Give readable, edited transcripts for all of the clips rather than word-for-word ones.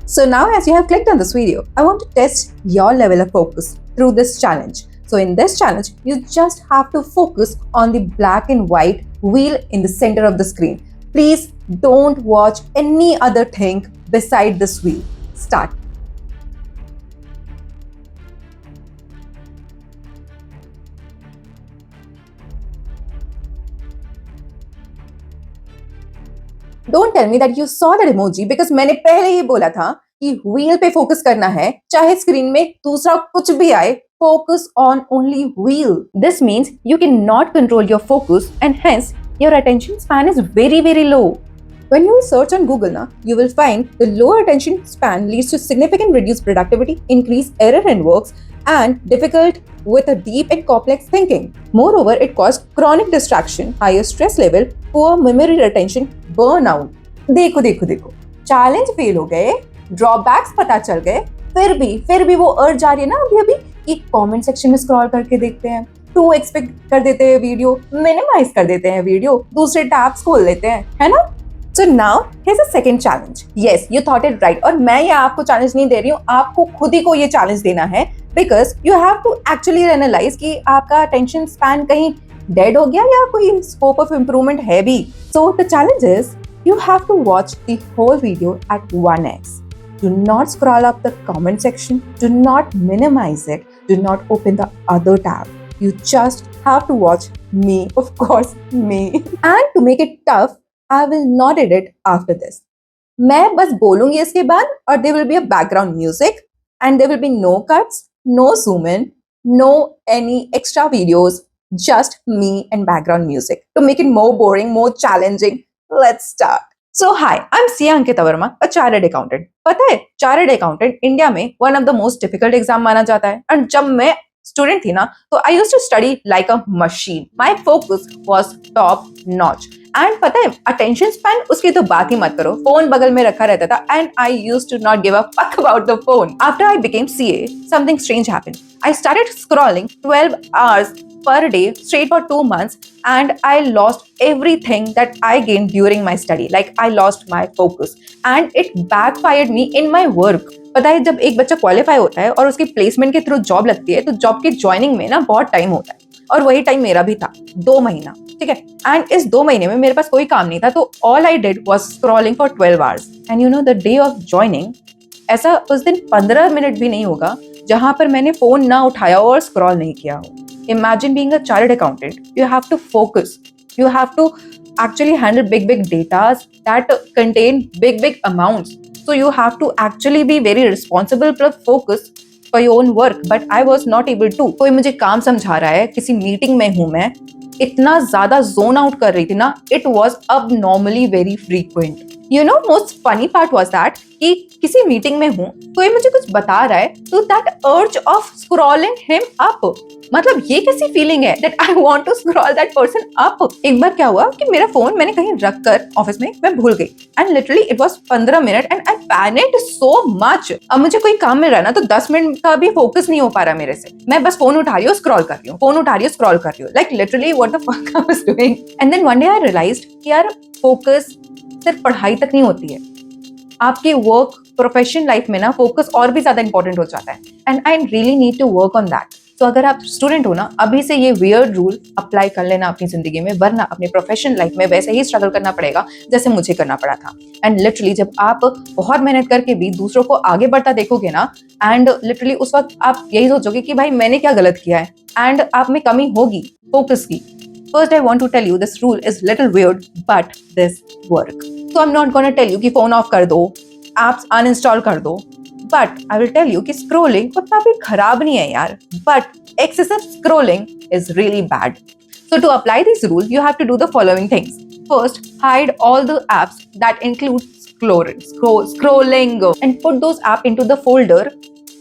So now as you have clicked on this video, I want to test your level of focus through this challenge. So in this challenge, you just have to focus on the black and white wheel in the center of the screen. Please don't watch any other thing beside this wheel. Start. Don't tell me that you saw that emoji because मैंने पहले ही बोला था कि wheel पे focus करना है, चाहे screen में दूसरा कुछ भी आए. Focus on only wheel. This means you cannot control your focus and hence your attention span is very low. When you search on Google, you will find the low attention span leads to significant reduced productivity, increased error in works, and difficult with a deep and complex thinking. Moreover, it causes chronic distraction, higher stress level, poor memory retention, burnout. देखो challenge fail हो गए, drawbacks पता चल गए, फिर भी वो अर्ज आ रही है ना अभी कि कमेंट सेक्शन में स्क्रॉल करके देखते हैं, 2x पे कर देते हैं वीडियो, मिनिमाइज कर देते हैं वीडियो, दूसरे टैब्स खोल लेते हैं, है ना? So now here's a second challenge. Yes, you thought it right. और मैं ये आपको चैलेंज नहीं दे रही हूँ, आपको खुद ही को ये चैलेंज देना है because you have to actually analyze कि आपका attention span कहीं dead हो गया या कोई scope of improvement है भी. So the challenge is you have to watch the whole video at 1x. Do not scroll up the comment section. Do not minimize it. Do not open the other tab. You just have to watch me, of course, me. And to make it tough, I will not edit after this. मैं बस बोलूंगी इसके बाद और there will be a background music and there will be no cuts, no zoom in, no any extra videos, just me and background music. To make it more boring, more challenging, let's start. So hi, I'm Sia Ankita Verma, a chartered accountant. पता है chartered accountant India में one of the most difficult exam माना जाता है. और जब मैं student थी ना तो I used to study like a machine. My focus was top notch. And पता है अटेंशन स्पैन उसकी तो बात ही मत करो, फोन बगल में रखा रहता था and I used to not give a fuck about the phone. After I became CA something strange happened. I started scrolling 12 hours per day straight for 2 months and I lost everything that I gained during my study. Like I lost my focus and it backfired me in my work. पता है जब एक बच्चा qualify होता है और उसकी placement के थ्रू जॉब लगती है तो जॉब के ज्वाइनिंग में ना बहुत टाइम होता है और वही टाइम मेरा भी था, 2 महीना, ठीक है. एंड इस 2 महीने में मेरे पास कोई काम नहीं था तो all I did was scrolling for 12 hours. And you know the day of joining, ऐसा उस दिन 15 मिनट भी नहीं होगा जहां पर मैंने फोन ना उठाया हो और स्क्रॉल नहीं किया हो. Imagine being a chartered accountant. You have to focus. You have to actually handle big data that contain big amounts. So you have to actually be very responsible plus focus for your own work. But I was not able to. कोई मुझे काम समझा रहा है, किसी meeting में हूँ मैं, इतना ज्यादा जोन आउट कर रही थी ना, it was abnormally very frequent. You know, most funny part was that कि किसी मीटिंग में हूँ कोई मुझे कुछ बता रहा है तो that urge of scrolling him up, मतलब ये कैसी फीलिंग है that I want to scroll that person up. एक बार क्या हुआ कि मेरा फोन मैंने कहीं रख कर ऑफिस में मैं भूल गई and literally it was 15 minute and I panicked so much. अब मुझे कोई काम मिल रहा है ना तो 10 मिनट का भी फोकस नहीं हो पा रहा मेरे से. मैं बस फोन उठा रही हूँ, स्क्रॉल कर रही हूँ, फोन उठा रही हूँ, स्क्रॉल कर रही हूँ, like literally what the fuck I was doing. And then one day I realized कि यार फोकस सिर्फ पढ़ाई तक नहीं होती है, आपके वर्क प्रोफेशन लाइफ में ना फोकस और भी ज्यादा इंपॉर्टेंट हो जाता है and I really need to work on that. तो अगर आप स्टूडेंट हो ना, अभी से ये वियर्ड रूल अप्लाई कर लेना अपनी जिंदगी में, वरना अपने प्रोफेशनल लाइफ में वैसे ही स्ट्रगल करना पड़ेगा जैसे मुझे करना पड़ा था. एंड लिटरली जब आप बहुत मेहनत करके भी दूसरों को आगे बढ़ता देखोगे ना, एंड लिटरली उस वक्त आप यही सोचोगे कि भाई मैंने क्या गलत किया है, एंड आप में कमी होगी फोकस की. First, I want to tell you this rule is little weird, but this work. So I'm not gonna tell you कि phone off कर दो, apps uninstall कर दो, but I will tell you कि scrolling उतना भी खराब नहीं है यार, but excessive scrolling is really bad. So to apply this rule, you have to do the following things. First, hide all the apps that include scrolling and put those apps into the folder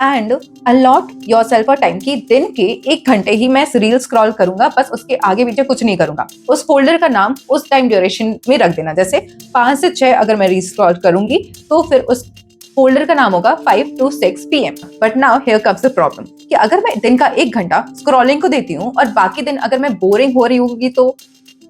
and a lot yourself a time कि दिन के 1 घंटे ही मैं reel scroll करूंगा, बस उसके आगे पीछे कुछ नहीं करूंगा. उस फोल्डर का नाम उस टाइम ड्यूरेशन में रख देना, जैसे 5 से 6 अगर मैं रील स्क्रॉल करूंगी तो फिर उस फोल्डर का नाम होगा 5 to 6 PM. But now here comes the problem कि अगर मैं दिन का 1 घंटा स्क्रॉलिंग को देती हूँ और बाकी दिन अगर मैं बोरिंग हो रही होगी तो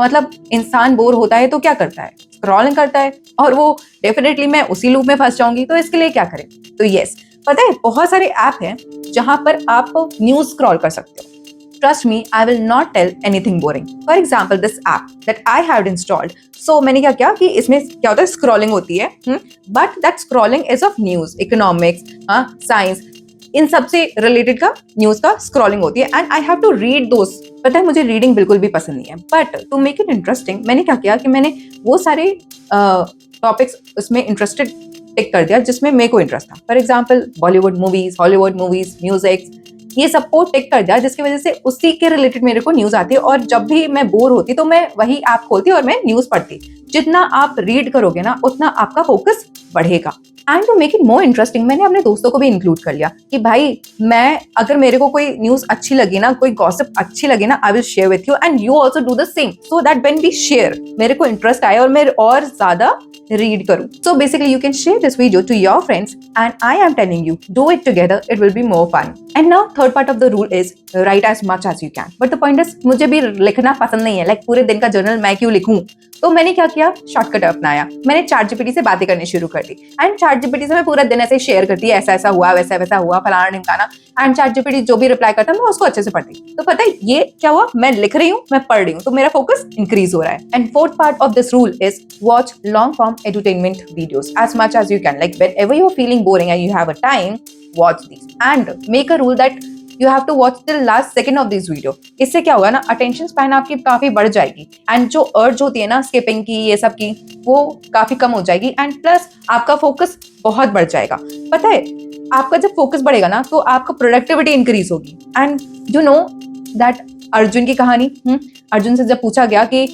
मतलब इंसान बोर होता है तो क्या करता है, स्क्रॉलिंग करता है, और वो डेफिनेटली मैं उसी लूप में फंस जाऊंगी, तो इसके लिए क्या करें। तो यस, पता है बहुत सारे ऐप हैं जहां पर आप न्यूज स्क्रॉल कर सकते हो। Trust me, I will not tell anything boring. For example, this app that I have installed. So मैंने क्या किया कि इसमें क्या होता है, स्क्रॉलिंग होती है, but that scrolling is of news, economics, science, इन सब से रिलेटेड का न्यूज का स्क्रॉलिंग होती है, and I have to read those. पता है मुझे रीडिंग बिल्कुल भी पसंद नहीं है, but to make it interesting मैंने क्या किया कि मैंने वो सारे टॉपिक्स उसमें इंटरेस्टेड टिक कर दिया जिसमें मेरे को इंटरेस्ट था। For example Bollywood movies, Hollywood movies, music, ये सब को टिक कर दिया, जिसकी वजह से उसी के रिलेटेड मेरे को न्यूज आती है, और जब भी मैं बोर होती तो मैं वही ऐप खोलती और मैं न्यूज पढ़ती। जितना आप रीड करोगे ना उतना आपका फोकस बढ़ेगा। And to make it more interesting मैंने अपने दोस्तों को भी इंक्लूड कर लिया कि भाई मैं, अगर मेरे को कोई न्यूज अच्छी लगी ना, कोई गॉसिप अच्छी लगी ना, I will share with you and you also do the same, so that when we share मेरे को इंटरेस्ट आए और मैं और ज्यादा रीड करूं। So basically you can share this video to your friends and I am telling you, do it together, it will be more fun. And now third part of the rule is write as much as you can. But the point is मुझे भी लिखना पसंद नहीं है, like पूरे दिन का journal मैं क्यों लिखूं। तो मैंने क्या किया, शॉर्टकट अपनाया, मैंने चैट जीपीटी से बातें करनी शुरू कर दी, एंड चैट जीपीटी से मैं पूरा दिन ऐसे शेयर करती है, ऐसा ऐसा हुआ, वैसा वैसा हुआ, फलाना ढिमकाना, एंड चैट जीपीटी जो भी रिप्लाई करता है मैं उसको अच्छे से पढ़ती। तो पता है ये क्या हुआ, मैं लिख रही हूँ, मैं पढ़ रही हूँ, तो मेरा फोकस इंक्रीज हो रहा है। And fourth part of this rule is watch long form entertainment videos as much as you can, like whenever you are feeling boring and you have a time, watch this and make a rule that you have to watch till last second of this video। इससे क्या होगा ना, attention span आपकी काफी बढ़ जाएगी, and जो अर्ज होती है ना स्किपिंग की, ये सब की, वो काफी कम हो जाएगी, एंड प्लस आपका फोकस बहुत बढ़ जाएगा। पता है आपका जब फोकस बढ़ेगा ना तो आपका प्रोडक्टिविटी इंक्रीज होगी। And you know that Arjun की कहानी, अर्जुन से जब पूछा गया कि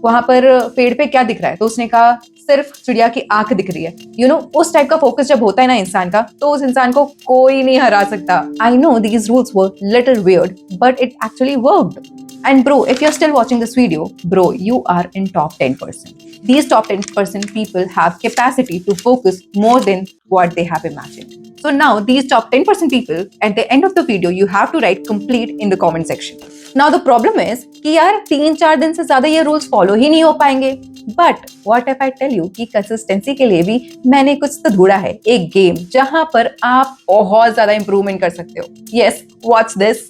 वहां पर पेड़ पे क्या दिख रहा है, तो उसने कहा सिर्फ चिड़िया की आंख दिख रही है। यू नो उस टाइप का फोकस जब होता है ना इंसान का, तो उस इंसान को कोई नहीं हरा सकता। I know these rules were little weird but it actually worked. And bro, if you're still watching this video, bro, you are in top 10%. These top 10% people have capacity to focus more than what they have imagined. So now these top 10% people, at the end of the video, you have to write complete in the comment section. Now the problem is कि यार 3-4 दिन से ज्यादा ये rules follow ही नहीं हो पाएंगे। But what if I tell you कि कंसिस्टेंसी के लिए भी मैंने कुछ तो ढूंढा है, एक गेम जहां पर आप बहुत ज्यादा इंप्रूवमेंट कर सकते हो। Yes, watch this.